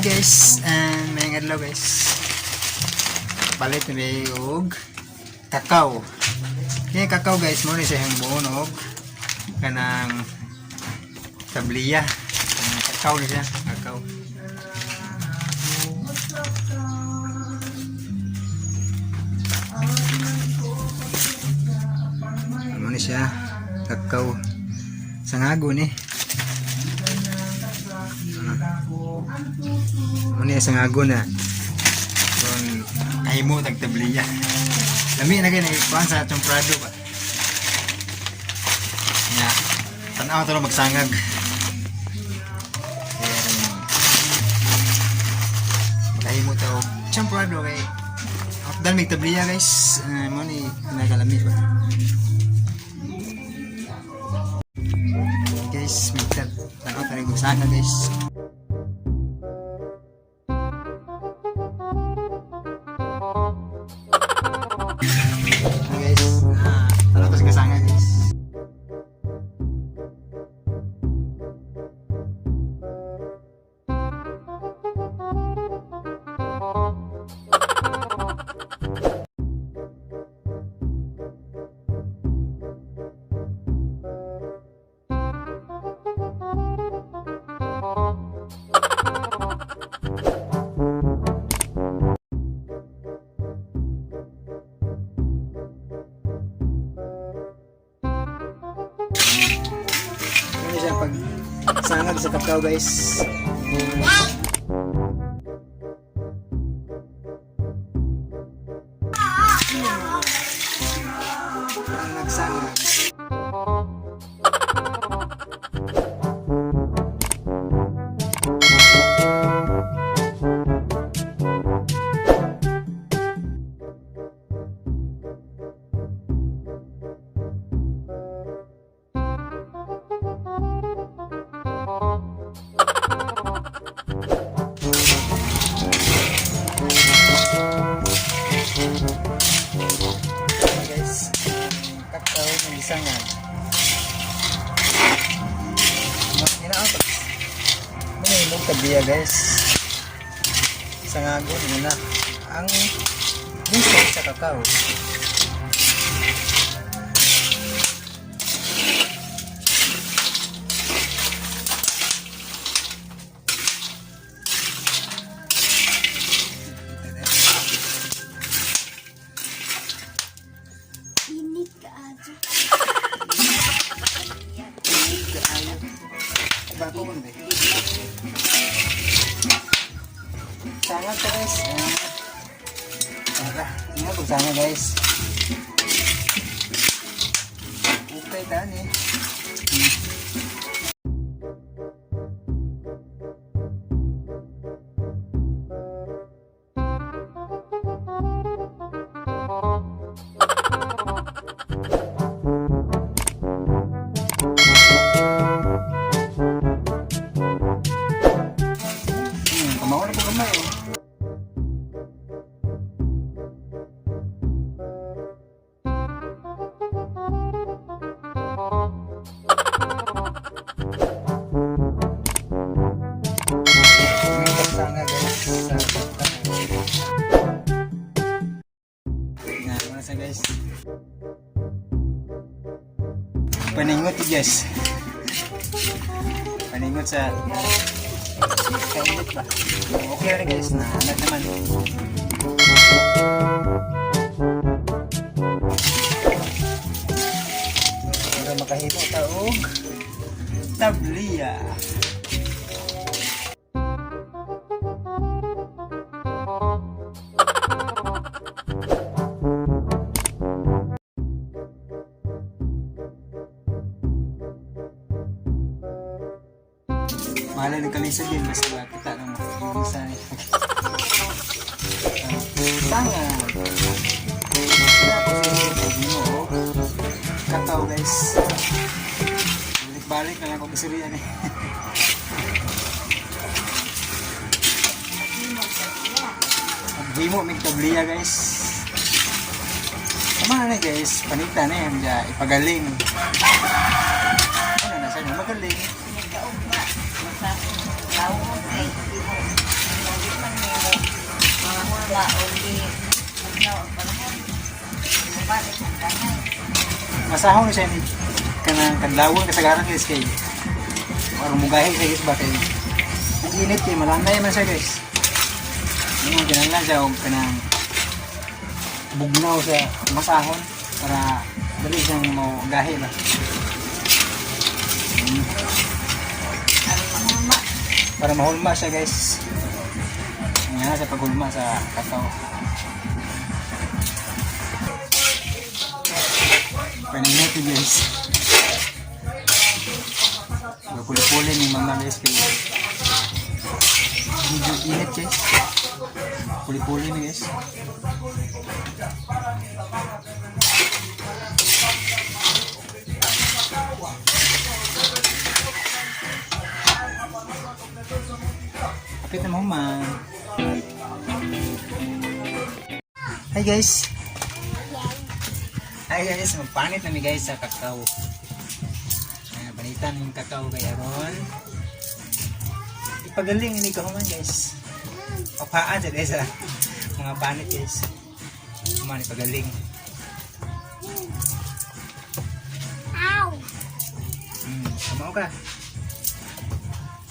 guys, and may adlaw guys. Palit ni og kakao. Kaya kakao guys, mo ni sa hang buon og kanang tabliya. Kakao ni siya, kakao. Mo ni siya, kakao. Sangago ni. Muna isang ago na kung ahimo tag tabliya lami na kayo naikuhan sa atong prado ba nga tanaw ito lang magsangag kaya magahimo ito atong prado kay after may tabliya guys muna pinagalami ba guys may tanaw ito lang magsangag guys. Tara to sa kasanga guys. Pag sangag sa kakao guys. Nagsangag. Kakao ng lisangan. Inaantok. Manilog tabiya guys. Sangago muna ang gusto sa kakao. Sangat guys. Ingat kung sana guys. Okay ta ni. Kamawa na po kamay oh. Sana guys sa na sa guys. Paningot guys. Paningot sa kainit ba? Okay rin guys na alat naman. Para makahimo taog tabliya. Mahala nagkalisa din basta kita ng isa ni. Tanga. Kakao guys. Balik na lang ako kasurian eh. Himo may tabliya guys. Tama na guys, panita na yan dyan, ipagaling. Ano na sa'yo, magaling. Masahon siya ni kanang kadlawon kasagaran guys kay parang mugahi siya guys ba kay ang init kay malangay man siya guys. Yung kinanglan siya og kanang bugnaw sa masahon para dali siyang mo gahi ba. Para mahulma siya guys. Nga sa paghulma sa kakao. Panay natin guys. Puli-puli ni mama guys kayo. Medyo init guys. Puli-puli ni guys. Kapit na mahuma. Hi guys. Hi guys, magpanit na mi guys sa kakao. Panitan yung kakao kaya ron. Ipagaling ini kahuman guys. Papaan sa guys ha. Mga panit guys. Kuman ipagaling. Ow! Kumao ka.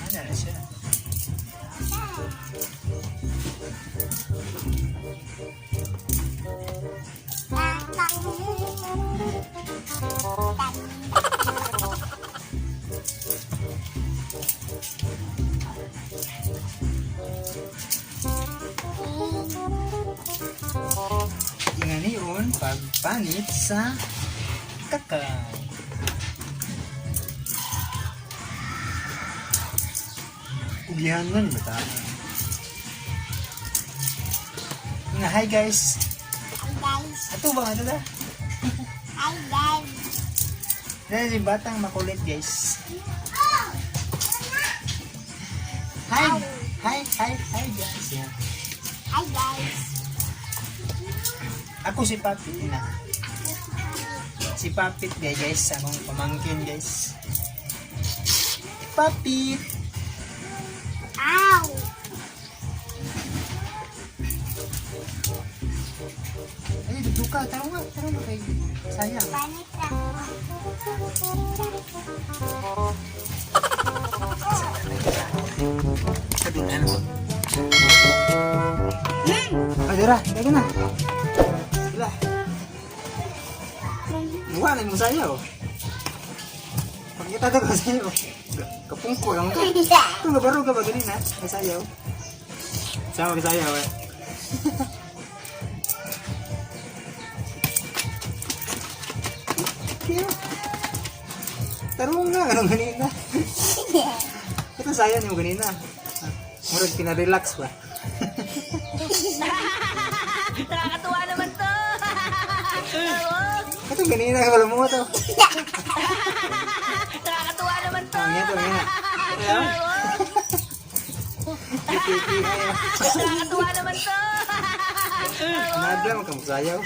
Ano na siya? Tingnan yun, pagpanit sa kakao. Ugihan man ba tayo? Hi guys. Hi guys. Ato ba ito da? Hi guys. Dahil si batang makulit guys. Hi. Hi guys. Yeah. Hi guys. Ako si Papit na. Si Papit guys, among pamangkin guys. Papit. Ow! Ay, duduka. Taro nga kay sayang. Panit lang. Sabi na ano. Dira, dito na. Sila. Mukha na mo sayaw. Pagkita ko sayaw. Kapungko lang ka. Ito nabaro ka ba ganina? May sayaw. Sama ka sayaw eh. Tarong nga, anong ganina? Ito sayaw niyo ganina. Murag pinarelax ba? Nakakatuwa naman to. Ito ganina, wala mo ito. Nakakatuwa naman to. Ang ito, nga. Nakakatuwa naman to. Nadla, magkamusayaw.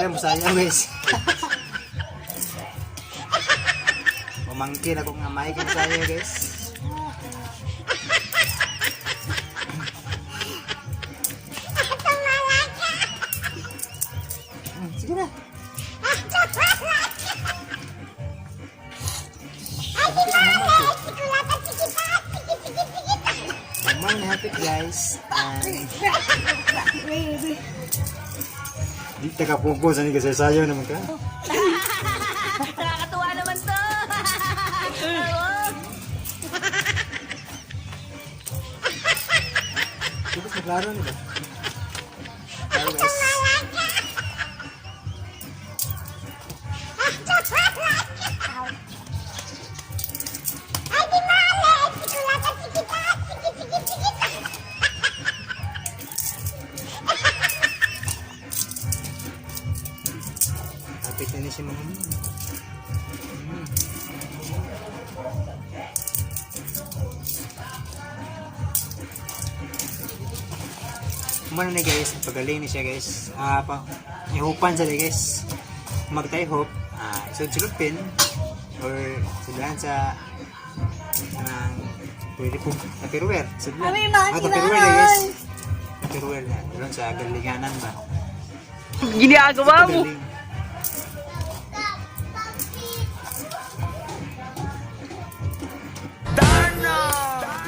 Musaya guys. Pamangkin ako nga may musaya guys. Sige na. Mamang hapit guys. Di taga-pungko sa ni kasayaw naman ka. Nakakatuwa naman to. Tapos maklaro nila. Claro guys. Ow. Ay, di mali! Sikulatan, sikitan! Sikit! Kapit na si mama mo. Kumano na guys, pagaling ni siya guys. Ihupan sa guys. Magtay hop, isod-sulupin or sudahan sa pwede po tapiruwer. Sudahan. Tapiruwer na guys. Tapiruwer na. Doon sa galinganan ba? Ginagawa mo. Galing.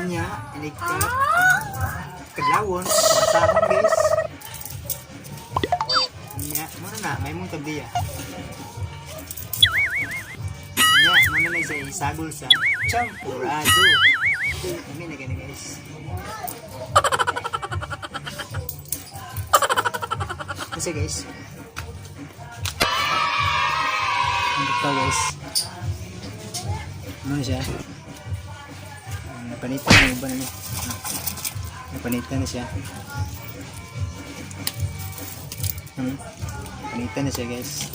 Anya, inig ka. Kadlawon, masahon guys. Anya, muna na, may mong tabiya. Anya, muna na siya isagol sa champurado. Kami na gani guys. Kasi guys. Ito guys. Ano na siya? Napanitan na yung iba na niya. Napanitan na siya. Napanitan na siya guys.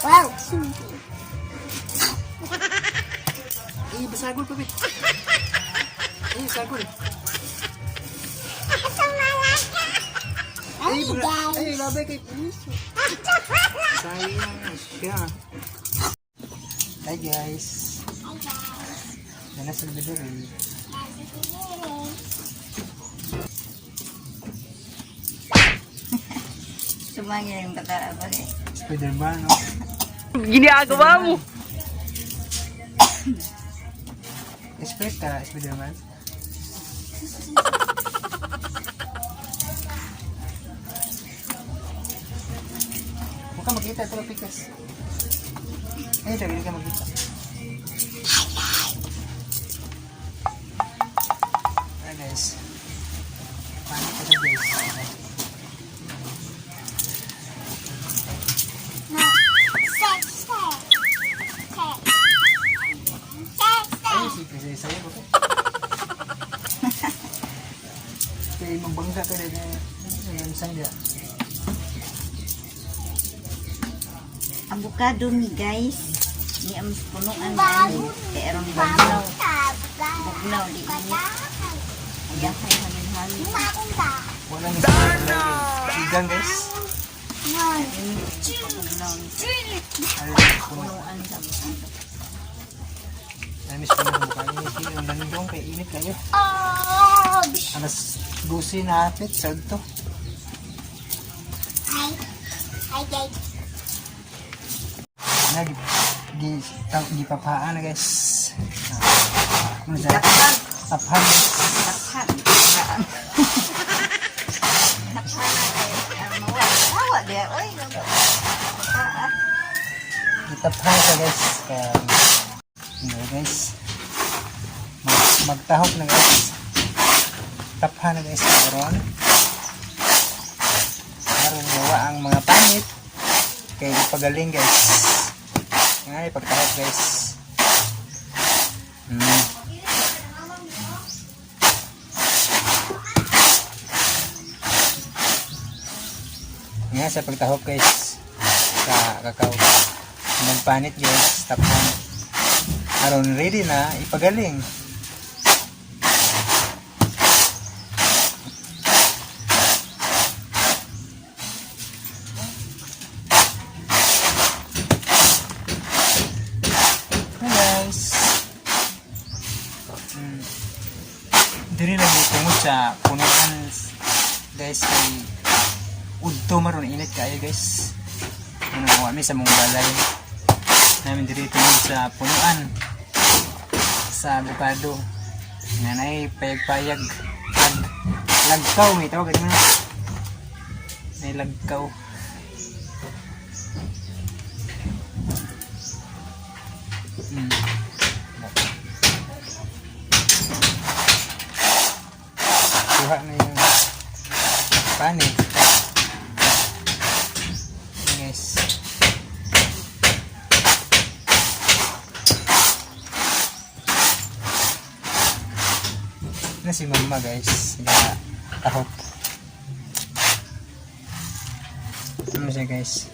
Wow, susi. Basagol pa bit. Basagol. Ay, guys. Labay kay puso. Sayang siya. Hi guys. Hi, guys. Yan sa bidor eh. Sumangin yung kata ba eh. Spider-Man, no? Ginagawa mo. Express ka, Spider-Man. Huwag ka makita, ito pikas. Ay, ito, hindi ka makita. Ayan guys. Paano ka siya guys? No. Sex. Ay, kasi sa'yo ko. Kaya magbangga ka na ayan sa'yo. Avocado ni guys. Ni ang punuan na ni. Kaya erong bagnaw. Bagnaw di ini. Ayan kay halin-halin. Wala ni sa'yo. Sigang guys. Bagnaw ni. Punuan sa avocado. Namis ko na sa mukha niya. Hindi yung landong kay init kayo. Oh, Alas 12 na hapit. Saan to? Hi, guys. Gipapaan na guys. Ano siya? Taphan. Takhan. Takhan na kay mawa dia. Oy, Gitaphan siya guys. Ano guys. Magtahok na guys. Taphan na guys. Karon gawa ang mga panit. Kaya ipagaling guys. Nga ipagtahok guys. Nga sa pagtahok guys. Sa kakao. Magpanit guys. Taphan. Aron ready na ipagaling. Hi guys. Diri na tungod sa punuan guys kay udto maron init kayo guys. Ano kami sa mong balay. Namin diri tungod sa punuan sa avocado nga nay payag-payag lagkaw may tawag ganun may lagkaw kuha na yung panit. Guys. Na si mama guys, tahop. Ano siya guys?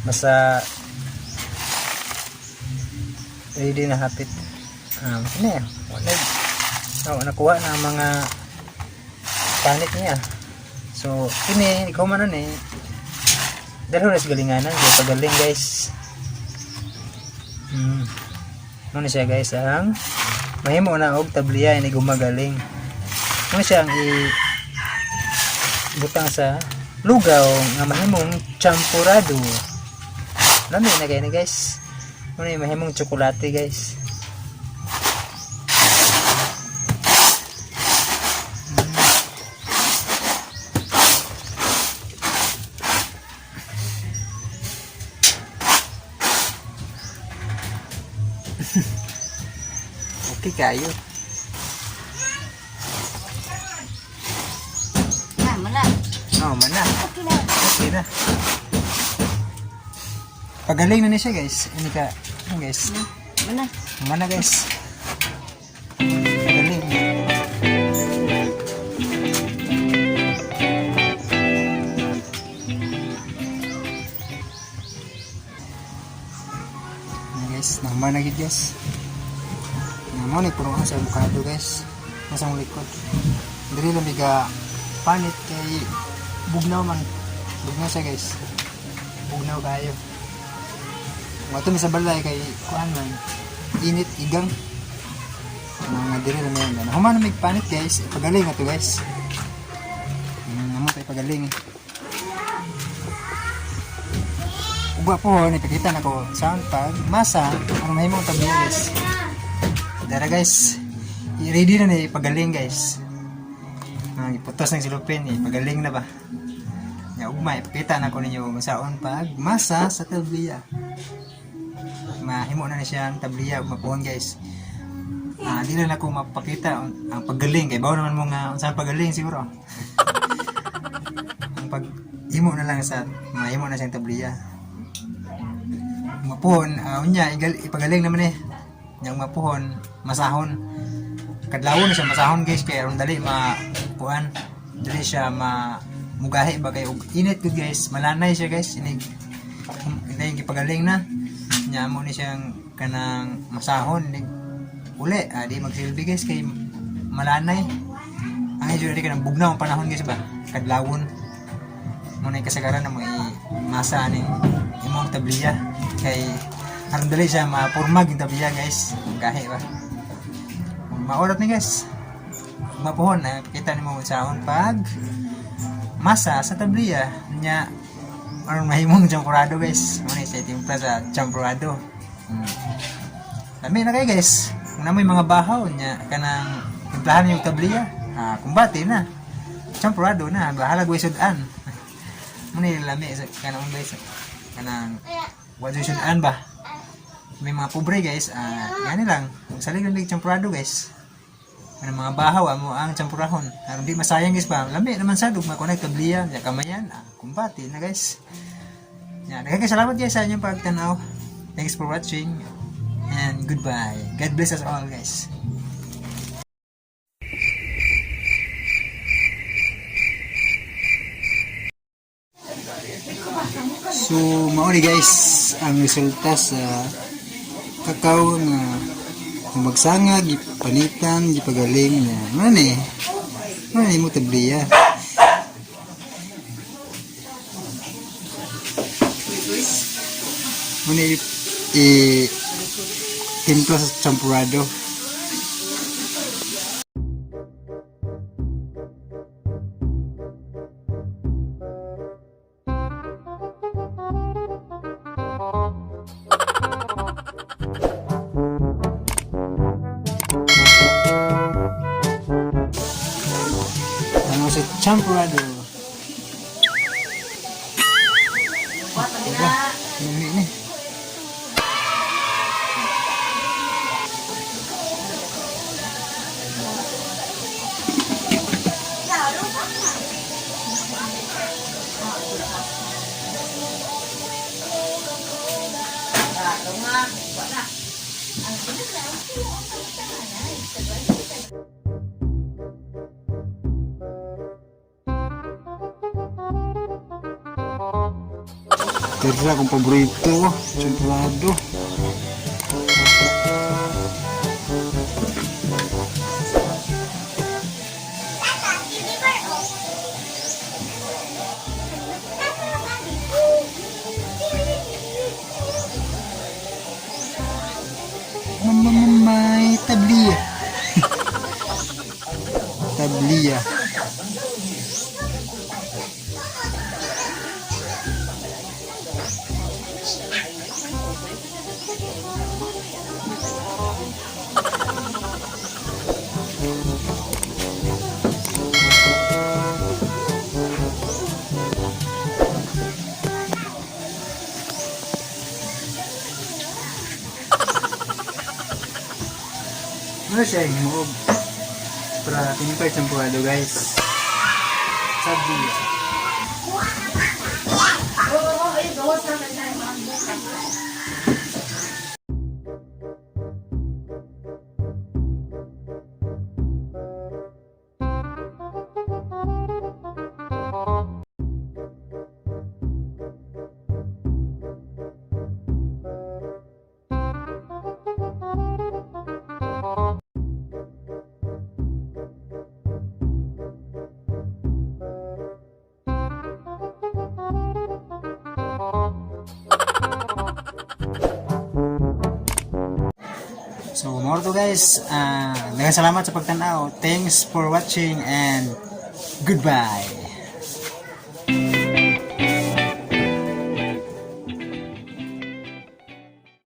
Basta ready na hapit. Ano yan? Nakuha na ang mga panit niya. So, ini ikaw man eh. Dahil na sa galinganan, kaya pagaling guys. Ano siya guys, ang mahimo na og tabliya ini gumagaling. Ano siya ang butang sa lugaw nga mahimong champurado. Lami na kayo ni guys. Ano yung mahimong tsokolate guys. Okay kayo. Mala. Oh, mana. Okay na. Okay na. Pagaling na niya siya guys. Ini ka, guys. Mana. Mana guys. Pagaling. Ini guys, naman na gid guys. Naman ni puno sa avocado guys. Masang likod. Dili lang biga panit kay bugnaw man. Bugnaw siya guys. Bugnaw kayo. Wato mi sa balay kay kuan man. Init igang. Mga diri lang yan. Human na may panit guys. Pagaling na to guys. Namo tay pagaling. Ugwa po ipakita na ko saan pag masa ang mahimong tabi guys. Dara guys. I-ready na ni pagaling guys. Iputos ng silupin pagaling na ba. Ya ugma ipakita na ko ninyo masaon pag masa sa tabliya. Mahimo na ni siya ang tabliya ug mapuhon guys. Di na ako mapakita ang pagaling kay bawo naman mo nga unsang pagaling siguro. Ang pag himo na lang sa mahimo na siyang tabliya. Mapuhon unya ipagaling naman yang mapuhon masahon. Kadlawon na siya masahon guys kay aron dali mapuan. Dali siya mugahi ba kay og init gud guys. Malanay siya guys. Ini gipagaling na. Nya mo ni siyang kanang masahon uli di magsilbi guys kay malanay ang idyo di kanang bugnaw ang panahon guys ba kadlawon mo na kasagaran na mo masa ning imong tabliya kay aron dali siya mapurmag yung tabliya guys gahi ba maorot ni guys mapuhon na kita nimo sahon pag masa sa tabliya nya aron mahimong champurado guys mo ni sa timpla sa champurado Lami na kayo guys. Kung namoy mga bahaw niya kanang timplahan yung tabliya. Kumbati na. Champurado na. Bahala gawin sudan. Muna lami kanang guys. Kanang wadyo sudan ba? May mga pobre guys. Yan lang. Kung salig lang champurado guys. Kanang mga bahaw mo ang champurahon. Aron di masayang guys ba. Lami naman sa dugma ko tabliya. Ya kamayan. Kumbati na guys. Yan. Salamat guys sa inyong pagtanaw. Thanks for watching. And goodbye. God bless us all guys. So mao ni guys ang resulta sa kakao nga magsangag gipanitan gipagaling niya. Ano ni mo tabliya. Muna timpla sa champurado. Ano sa champurado? Diba? Ini. Terus akong paborito, templado. Mamay tabliya. Tabliya. Ano siya yung huwag para tinipay champuado guys. Sabi. So, more to guys. Salamat sa pagtanaw. Thanks for watching and goodbye.